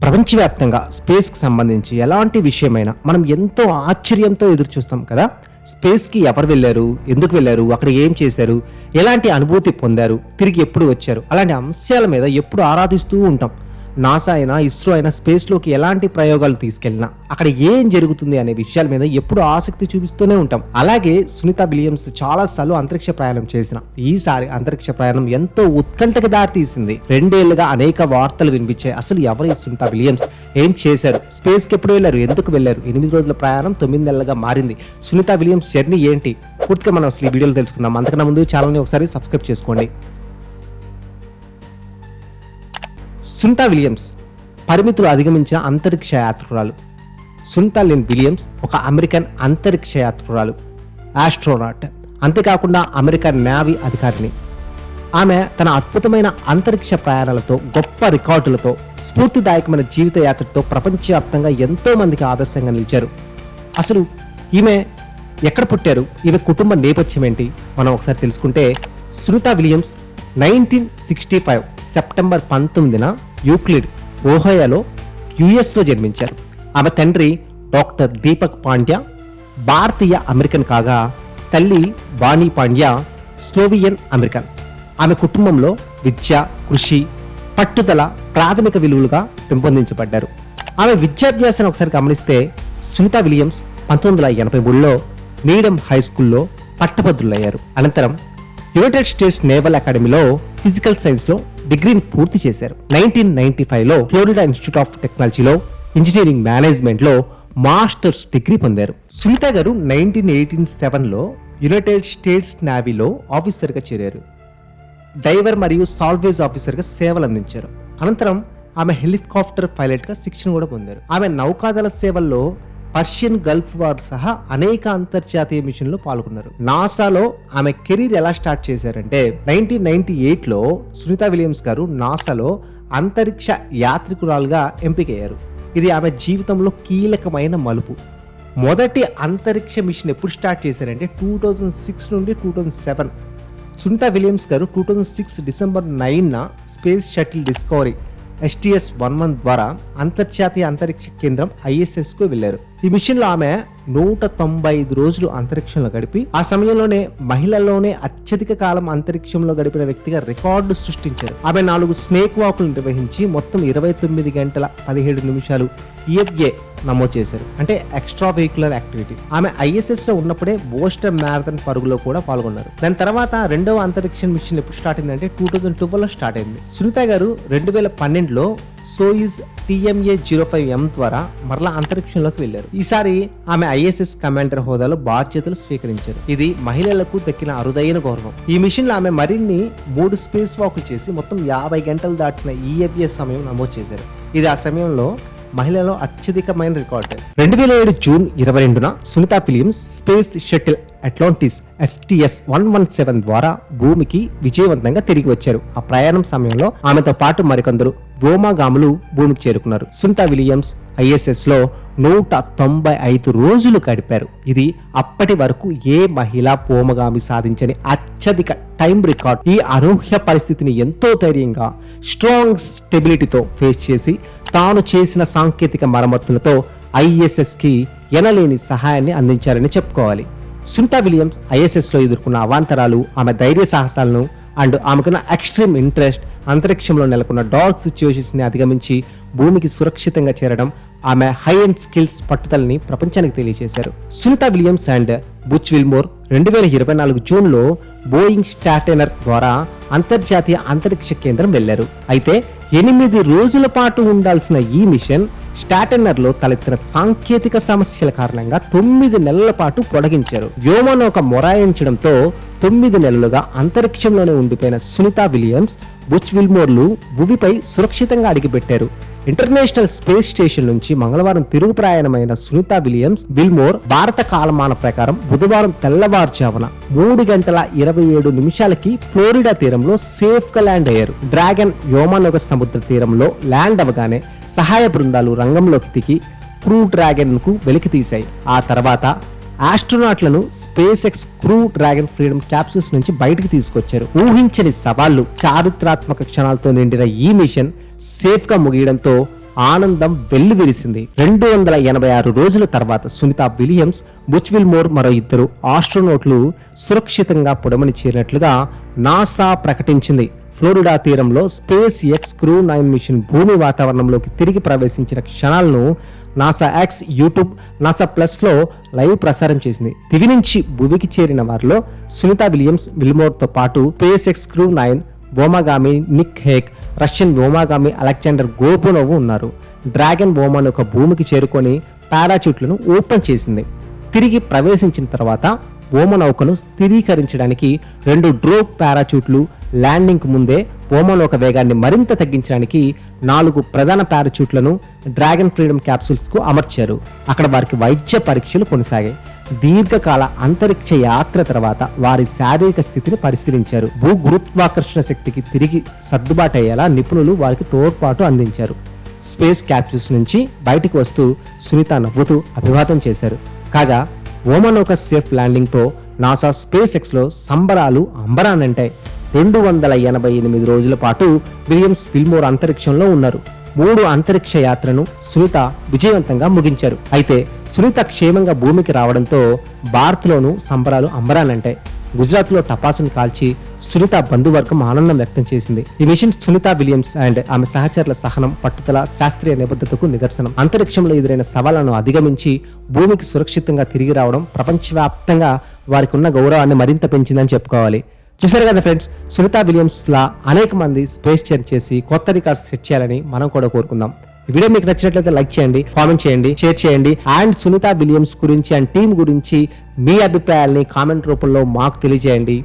ప్రపంచవ్యాప్తంగా స్పేస్కి సంబంధించి ఎలాంటి విషయమైనా మనం ఎంతో ఆశ్చర్యంతో ఎదురు చూస్తాం కదా. స్పేస్కి ఎవరు వెళ్ళారు, ఎందుకు వెళ్ళారు, అక్కడ ఏం చేశారు, ఎలాంటి అనుభూతి పొందారు, తిరిగి ఎప్పుడు వచ్చారు, అలాంటి అంశాల మీద ఎప్పుడు ఆరాధిస్తూ ఉంటాం. నాసా అయినా ఇస్రో అయినా స్పేస్లోకి ఎలాంటి ప్రయోగాలు తీసుకెళ్ళినా అక్కడ ఏం జరుగుతుంది అనే విషయాల మీద ఎప్పుడు ఆసక్తి చూపిస్తూనే ఉంటాం. అలాగే సునీత విలియమ్స్ చాలాసార్లు అంతరిక్ష ప్రయాణం చేసిన ఈసారి అంతరిక్ష ప్రయాణం ఎంతో ఉత్కంఠకు దారితీసింది. 2 ఏళ్లుగా అనేక వార్తలు వినిపించాయి. అసలు ఎవరు సునీత విలియమ్స్, ఏం చేశారు, స్పేస్కి ఎప్పుడు వెళ్ళారు, ఎందుకు వెళ్ళారు, 8 రోజుల ప్రయాణం 9 నెలలుగా మారింది, సునీత విలియమ్స్ జర్నీ ఏంటి, పూర్తిగా మనం అసలు ఈ వీడియోలో తెలుసుకుందాం. అంతకన్నా ముందు ఛానల్ని ఒకసారి సబ్స్క్రైబ్ చేసుకోండి. సునీత విలియమ్స్ పరిమితులు అధిగమించిన అంతరిక్ష యాత్రికురాలు. సునీత లిన్ విలియమ్స్ ఒక అమెరికన్ అంతరిక్ష యాత్రికురాలు, ఆస్ట్రోనాట్. అంతేకాకుండా అమెరికన్ నేవీ అధికారిని. ఆమె తన అద్భుతమైన అంతరిక్ష ప్రయాణాలతో, గొప్ప రికార్డులతో, స్ఫూర్తిదాయకమైన జీవిత యాత్రతో ప్రపంచవ్యాప్తంగా ఎంతో మందికి ఆదర్శంగా నిలిచారు. అసలు ఈమె ఎక్కడ పుట్టారు, ఈమె కుటుంబ నేపథ్యం ఏంటి మనం ఒకసారి తెలుసుకుంటే, సునీత విలియమ్స్ 1965 సెప్టెంబర్ 19న యూక్లిడ్, ఓహయోలో యుఎస్లో జన్మించారు. ఆమె తండ్రి డాక్టర్ దీపక్ పాండ్యా భారతీయ అమెరికన్ కాగా, తల్లి బానీ పాండ్యా స్లోవియన్ అమెరికన్. ఆమె కుటుంబంలో విద్య, కృషి, పట్టుదల ప్రాథమిక విలువలుగా పెంపొందించబడ్డారు. ఆమె విద్యాభ్యాసాన్ని ఒకసారి గమనిస్తే, సునీత విలియమ్స్ 1983లో నీడమ్ హై స్కూల్లో పట్టభద్రులయ్యారు. అనంతరం యునైటెడ్ స్టేట్స్ నేవల్ అకాడమీలో ఫిజికల్ సైన్స్లో డిగ్రీని పూర్తి చేశారు. 1995లో ఫ్లోరిడా ఇన్స్టిట్యూట్ ఆఫ్ టెక్నాలజీలో ఇంజనీరింగ్ మేనేజ్మెంట్లో మాస్టర్స్ డిగ్రీ పొందారు. సునీత గారు 1987లో యునైటెడ్ స్టేట్స్ నేవీలో ఆఫీసర్గా చేరారు. డైవర్ మరియు సాల్వేజ్ ఆఫీసర్గా సేవలు అందించారు. అనంతరం ఆమె హెలికాప్టర్ పైలట్గా శిక్షణ కూడా పొందారు. ఆమె నౌకాదళ సేవల్లో పర్షియన్ గల్ఫ్ వార్ సహా అనేక అంతర్జాతీయ మిషన్లో పాల్గొన్నారు. నాసాలో ఆమె కెరీర్ ఎలా స్టార్ట్ చేశారంటే, 1998లో సునీత విలియమ్స్ గారు నాసాలో అంతరిక్ష యాత్రికురాలుగా ఎంపికయ్యారు. ఇది ఆమె జీవితంలో కీలకమైన మలుపు. మొదటి అంతరిక్ష మిషన్ ఎప్పుడు స్టార్ట్ చేశారంటే 2006 నుండి 2007. సునీత విలియమ్స్ గారు 2006 డిసెంబర్ 9న స్పేస్ షటిల్ డిస్కవరీ STS-11 ద్వారా అంతర్జాతీయ అంతరిక్ష కేంద్రం ISSకు వెళ్లారు. ఈ మిషన్ లో ఆమె 195 రోజులు అంతరిక్షంలో గడిపి, ఆ సమయంలోనే మహిళల్లోనే అత్యధిక కాలం అంతరిక్షంలో గడిపిన వ్యక్తిగా రికార్డు సృష్టించారు. ఆమె 4 స్నేక్ వాకులు నిర్వహించి మొత్తం 29 గంటల 17 నిమిషాలు EFA నమోదు చేశారు. అంటే ఎక్స్ట్రా వెహికులర్ యాక్టివిటీ. ఆమె ISS లో ఉన్నప్పుడే బోస్టన్ మ్యారథాన్ పరుగులో కూడా పాల్గొన్నారు. దాని తర్వాత రెండవ అంతరిక్ష మిషన్ ఎప్పుడు స్టార్ట్ అయిందంటే 2012లో స్టార్ట్ అయింది. సునీత గారు 2012లో సోయిజ్ TMA-05M ద్వారా మరలా అంతరిక్షంలోకి వెళ్లారు. ఈసారి ఆమె ISS కమాండర్ హోదాలో బాధ్యతలు స్వీకరించారు. ఇది మహిళలకు దక్కిన అరుదైన గౌరవం. ఈ మిషన్ లో ఆమె మరిన్ని 3 స్పేస్ వాకులు చేసి మొత్తం 50 గంటలు దాటిన EFA సమయం నమోదు చేశారు. ఇది ఆ సమయంలో మహిళలో అత్యధికమైన రికార్డు. 2007 జూన్ 22న Sunita Williams space shuttle Atlantis STS-117 ద్వారా భూమికి విజయవంతంగా తిరిగి వచ్చారు. ఆ ప్రయాణం సమయంలో ఆమెతో పాటు మరికొందరు వ్యోమగాములు భూమికి చేరుకున్నారు. సునీత విలియమ్స్ ISS లో 195 రోజులు గడిపారు. ఇది అప్పటి వరకు ఏ మహిళా వ్యోమగామి సాధించని అత్యధిక టైం రికార్డ్. ఈ అనూహ్య పరిస్థితిని ఎంతో ధైర్యంగా, స్ట్రాంగ్ స్టెబిలిటీతో ఫేస్ చేసి, తాను చేసిన సాంకేతిక మరమ్మతులతో ISSకి ఎనలేని సహాయాన్ని అందించారని చెప్పుకోవాలి. సునీత విలియమ్స్ ISS లో ఎదుర్కొన్న అవాంతరాలు, ఆమె ధైర్య సాహసాలను అండ్ ఆమెకున్న ఎక్స్ట్రీమ్ ఇంట్రెస్ట్, అంతరిక్షంలో నెలకొన్న డార్క్ సిచ్యువేషన్స్ ని అధిగమించి భూమికి సురక్షితంగా చేరడం, ఆమె హై అండ్ స్కిల్స్ పట్టుదలని ప్రపంచానికి తెలియజేశారు. Sunita Williams and Butch Wilmore 2024 జూన్లో బోయింగ్ స్టార్టైనర్ ద్వారా అంతర్జాతీయ అంతరిక్ష కేంద్రం వెళ్లారు. అయితే 8 రోజుల పాటు ఉండాల్సిన ఈ మిషన్ స్టార్టైనర్లో తలెత్తిన సాంకేతిక సమస్యల కారణంగా 9 నెలల పాటు పొడిగించారు. వ్యోమనౌక మొరాయించడంతో 9 నెలలుగా అంతరిక్షంలోనే ఉండిపోయిన సునీత విలియమ్స్, బుచ్ విల్మోర్లు భూమిపై సురక్షితంగా అడిగిపెట్టారు. ఇంటర్నేషనల్ స్పేస్ స్టేషన్ నుంచి మంగళవారం తిరుగు ప్రయాణమైన సునీత విల్మోర్ భారత కాలమాన ప్రకారం బుధవారం తెల్లవారుజామున 3 గంటల 27 నిమిషాలకి ఫ్లోరిడా తీరంలో సేఫ్ గా ల్యాండ్ అయ్యారు. డ్రాగన్ వ్యోమనౌక సముద్ర తీరంలో ల్యాండ్ అవగానే సహాయ బృందాలు రంగంలోకి దిగి క్రూ డ్రాగన్ కు వెలికి తీశాయి. ఆ తర్వాత ఆస్ట్రోనాట్లను SpaceX crew Dragon Freedom capsules నుంచి బయటకు తీసుకొచ్చారు. ఊహించని సవాళ్లు, చారిత్రాత్మక క్షణాలతో నిండిన ఈ మిషన్ సేఫ్ గా ముగియడంతో ఆనందం వెల్లివిరిసింది. 286 రోజుల తర్వాత సునీత విలియమ్స్, బుచ్ విల్మోర్ మరో ఇద్దరు ఆస్ట్రోనోట్లు సురక్షితంగా పుడమని చేరినట్లుగా నాసా ప్రకటించింది. ఫ్లోరిడా తీరంలో స్పేస్ ఎక్స్ క్రూ 9 మిషన్ భూమి వాతావరణంలోకి తిరిగి ప్రవేశించిన క్షణాలను నాసా ఎక్స్, యూట్యూబ్, నాసా ప్లస్లో లైవ్ ప్రసారం చేసింది. దివి నుంచి భూమికి చేరిన వారిలో సునీత విలియమ్స్, విల్మోర్తో పాటు స్పేస్ ఎక్స్ క్రూ 9 వ్యోమగామి నిక్ హేక్, రష్యన్ వ్యోమగామి అలెగ్జాండర్ గోర్బునోవ్ ఉన్నారు. డ్రాగన్ వ్యోమన్ ఒక భూమికి చేరుకొని పారాచూట్లను ఓపెన్ చేసింది. తిరిగి ప్రవేశించిన తర్వాత వ్యోమనౌకను స్థిరీకరించడానికి 2 డ్రోగ్ పారాచూట్లు, ల్యాండింగ్కు ముందే వ్యోమనౌక వేగాన్ని మరింత తగ్గించడానికి 4 ప్రధాన పారాచూట్లను డ్రాగన్ ఫ్రీడమ్ క్యాప్సూల్స్కు అమర్చారు. అక్కడ వారికి వైద్య పరీక్షలు కొనసాగాయి. దీర్ఘకాల అంతరిక్ష యాత్ర తర్వాత వారి శారీరక స్థితిని పరిశీలించారు. భూ గురుత్వాకర్షణ శక్తికి తిరిగి సర్దుబాటు అయ్యేలా నిపుణులు వారికి తోడ్పాటు అందించారు. స్పేస్ క్యాప్సూల్స్ నుంచి బయటకు వస్తూ సునీత నవ్వుతూ అభివాదం చేశారు. కాగా వ్యోమనౌక సేఫ్ ల్యాండింగ్తో నాసా స్పేస్ ఎక్స్లో సంబరాలు అంబరానంటాయి. 288 రోజుల పాటు విలియమ్స్, విల్మోర్ అంతరిక్షంలో ఉన్నారు. 3 అంతరిక్ష యాత్రను సునీత విజయవంతంగా ముగించారు. అయితే సునీత క్షేమంగా భూమికి రావడంతో భారత్లోనూ సంబరాలు అంబరానంటాయి. గుజరాత్లో టపాసును కాల్చి సునీత బంధువర్గం ఆనందం వ్యక్తం చేసింది. ఈ మిషన్ సునీత విలియమ్స్ అండ్ ఆమె సహచరుల సహనం, పట్టుదల, శాస్త్రీయ నిబద్ధతకు నిదర్శనం. అంతరిక్షంలో ఎదురైన సవాళ్లను అధిగమించి భూమికి సురక్షితంగా తిరిగి రావడం ప్రపంచవ్యాప్తంగా వారికి ఉన్న గౌరవాన్ని మరింత పెంచిందని చెప్పుకోవాలి. చూసారు కదా ఫ్రెండ్స్, సునీత విలియమ్స్ లా అనేక మంది స్పేస్ జర్నీ చేసి కొత్త రికార్డ్స్ సెట్ చేయాలని మనం కూడా కోరుకుందాం. ఈ వీడియో మీకు నచ్చినట్లయితే లైక్ చేయండి, కామెంట్ చేయండి, షేర్ చేయండి. అండ్ సునీత విలియమ్స్ గురించి అండ్ టీం గురించి మీ అభిప్రాయాల్ని కామెంట్ రూపంలో మాకు తెలియజేయండి.